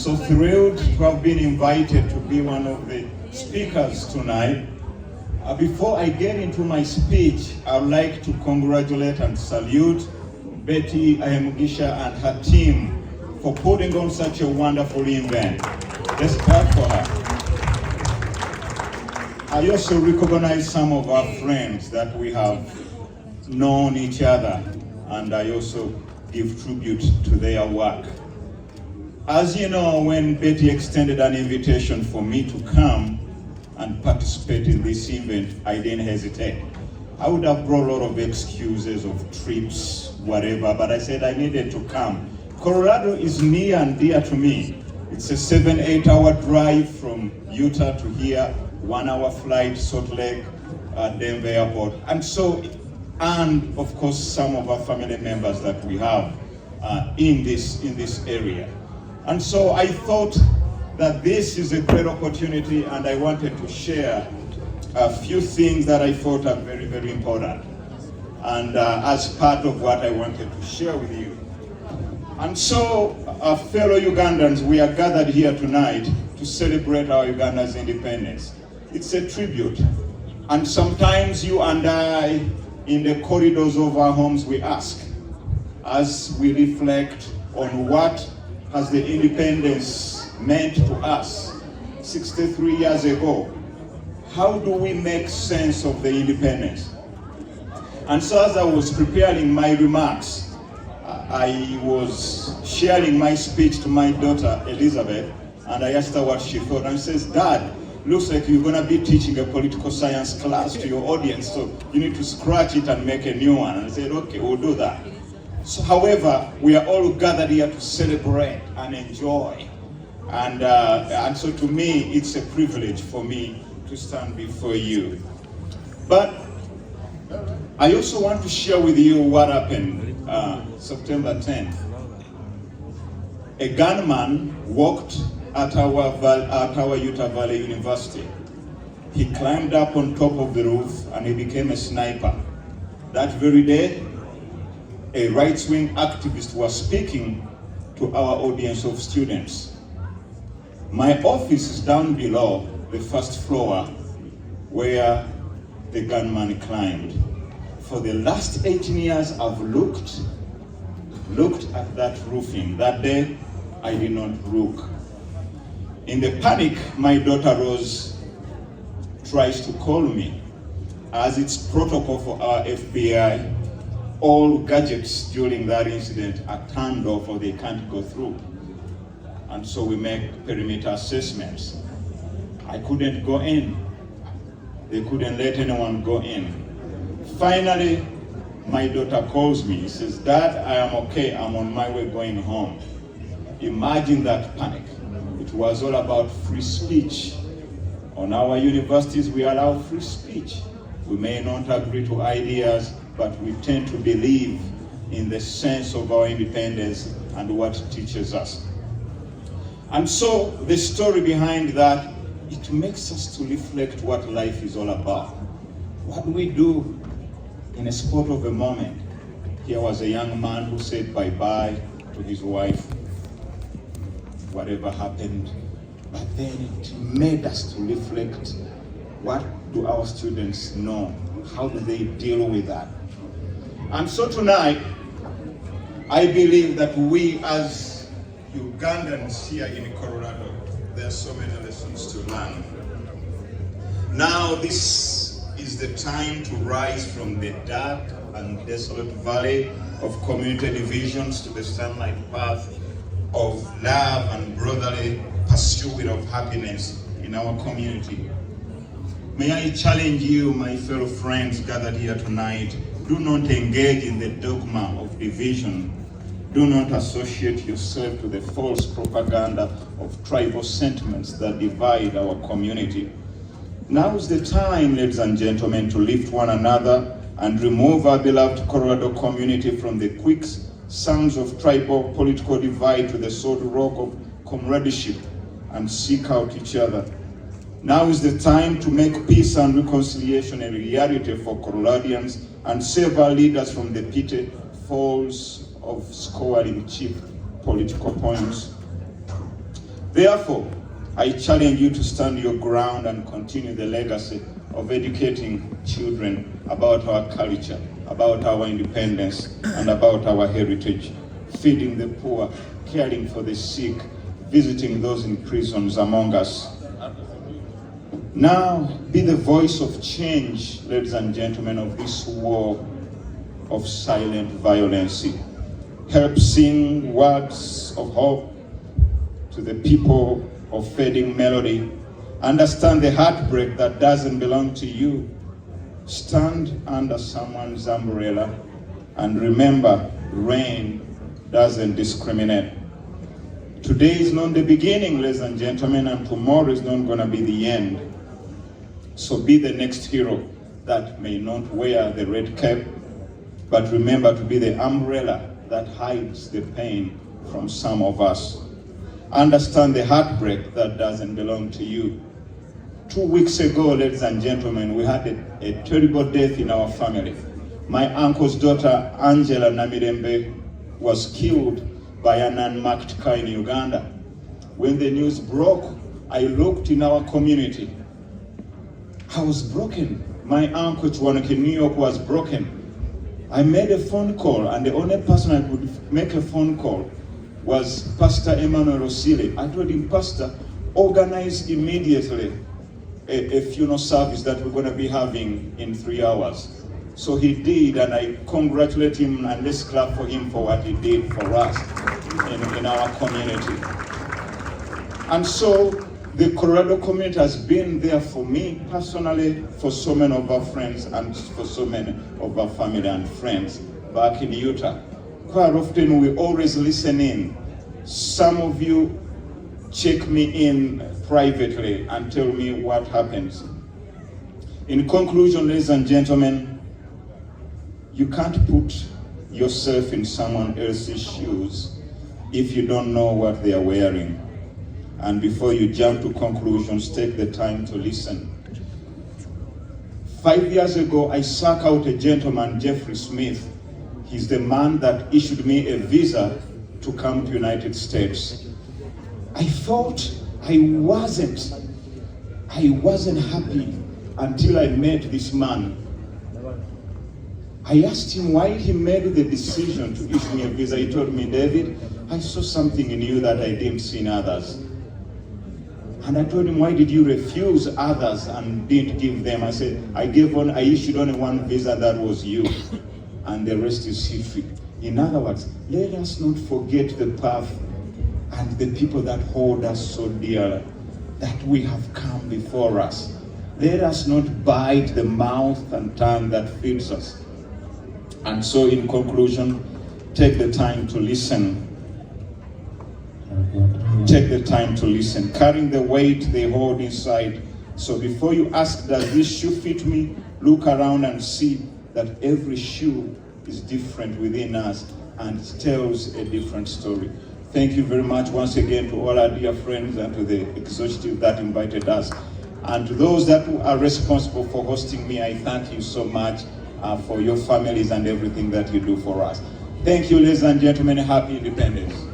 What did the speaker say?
So thrilled to have been invited to be one of the speakers tonight. Before I get into my speech, I would like to congratulate and salute Betty Sejiijjya and her team for putting on such a wonderful event. Let's clap for her. I also recognize some of our friends that we have known each other, and I also give tribute to their work. As you know, when Betty extended an invitation for me to come and participate in this event, I didn't hesitate. I would have brought a lot of excuses of trips, whatever, but I said I needed to come. Colorado is near and dear to me. It's a 7-8 hour drive from Utah to here, 1 hour flight, Salt Lake, Denver Airport. And of course, some of our family members that we have in this area. And so I thought that this is a great opportunity, and I wanted to share a few things that I thought are very, very important, and as part of what I wanted to share with you. And so, fellow Ugandans, we are gathered here tonight to celebrate our Uganda's independence. It's a tribute, and sometimes you and I, in the corridors of our homes, we ask, as we reflect on what has the independence meant to us 63 years ago, how do we make sense of the independence? And so as I was preparing my remarks, I was sharing my speech to my daughter, Elizabeth, and I asked her what she thought. And she says, "Dad, looks like you're gonna be teaching a political science class to your audience, so you need to scratch it and make a new one." And I said, "Okay, we'll do that." So, however, we are all gathered here to celebrate and enjoy. And so to me, it's a privilege for me to stand before you. But I also want to share with you what happened September 10th. A gunman walked at our Utah Valley University. He climbed up on top of the roof and he became a sniper. That very day, a right-wing activist was speaking to our audience of students. My office is down below the first floor where the gunman climbed. For the last 18 years, I've looked at that roofing. That day, I did not look. In the panic, my daughter Rose tries to call me. As it's protocol for our FBI, all gadgets during that incident are turned off or they can't go through. And so we make perimeter assessments. I couldn't go in. They couldn't let anyone go in. Finally, my daughter calls me. She says, "Dad, I am okay. I'm on my way going home." Imagine that panic. It was all about free speech. On our universities, we allow free speech. We may not agree to ideas, but we tend to believe in the sense of our independence and what it teaches us. And so the story behind that, it makes us to reflect what life is all about. What do we do in a spot of a moment? Here was a young man who said bye-bye to his wife, whatever happened, but then it made us to reflect, what do our students know? How do they deal with that? And so tonight, I believe that we as Ugandans here in Colorado, there are so many lessons to learn. Now this is the time to rise from the dark and desolate valley of community divisions to the sunlight path of love and brotherly pursuit of happiness in our community. May I challenge you, my fellow friends gathered here tonight, do not engage in the dogma of division. Do not associate yourself to the false propaganda of tribal sentiments that divide our community. Now is the time, ladies and gentlemen, to lift one another and remove our beloved Colorado community from the quicksands of tribal political divide to the solid rock of comradeship and seek out each other. Now is the time to make peace and reconciliation a reality for Coloradians and save our leaders from the pitfalls of scoring cheap political points. Therefore, I challenge you to stand your ground and continue the legacy of educating children about our culture, about our independence, and about our heritage, feeding the poor, caring for the sick, visiting those in prisons among us. Now, be the voice of change, ladies and gentlemen, of this war of silent violence. Help sing words of hope to the people of fading melody. Understand the heartbreak that doesn't belong to you. Stand under someone's umbrella and remember, rain doesn't discriminate. Today is not the beginning, ladies and gentlemen, and tomorrow is not going to be the end. So be the next hero that may not wear the red cape, but remember to be the umbrella that hides the pain from some of us. Understand the heartbreak that doesn't belong to you. 2 weeks ago, ladies and gentlemen, we had a terrible death in our family. My uncle's daughter, Angela Namirembe, was killed by an unmarked car in Uganda. When the news broke, I looked in our community. I was broken. My uncle Chwanake in New York was broken. I made a phone call, and the only person I could make a phone call was Pastor Emmanuel Osile. I told him, Pastor, organize immediately a funeral service that we're going to be having in 3 hours. So he did, and I congratulate him, and let's clap for him for what he did for us in our community. And so the Colorado community has been there for me personally, for so many of our friends, and for so many of our family and friends back in Utah. Quite often we always listen in. Some of you check me in privately and tell me what happens. In conclusion, ladies and gentlemen, you can't put yourself in someone else's shoes if you don't know what they are wearing. And before you jump to conclusions, take the time to listen. 5 years ago, I sought out a gentleman, Jeffrey Smith. He's the man that issued me a visa to come to United States. I thought I wasn't happy until I met this man. I asked him why he made the decision to issue me a visa. He told me, David, I saw something in you that I didn't see in others. And I told him, why did you refuse others and didn't give them? I said, I issued only one visa, that was you. And the rest is history. In other words, let us not forget the path and the people that hold us so dear, that we have come before us. Let us not bite the mouth and tongue that feeds us. And so in conclusion, take the time to listen. Take the time to listen, carrying the weight they hold inside. So before you ask, does this shoe fit me? Look around and see that every shoe is different within us and tells a different story. Thank you very much once again to all our dear friends and to the executive that invited us. And to those that are responsible for hosting me, I thank you so much for your families and everything that you do for us. Thank you, ladies and gentlemen. Happy Independence.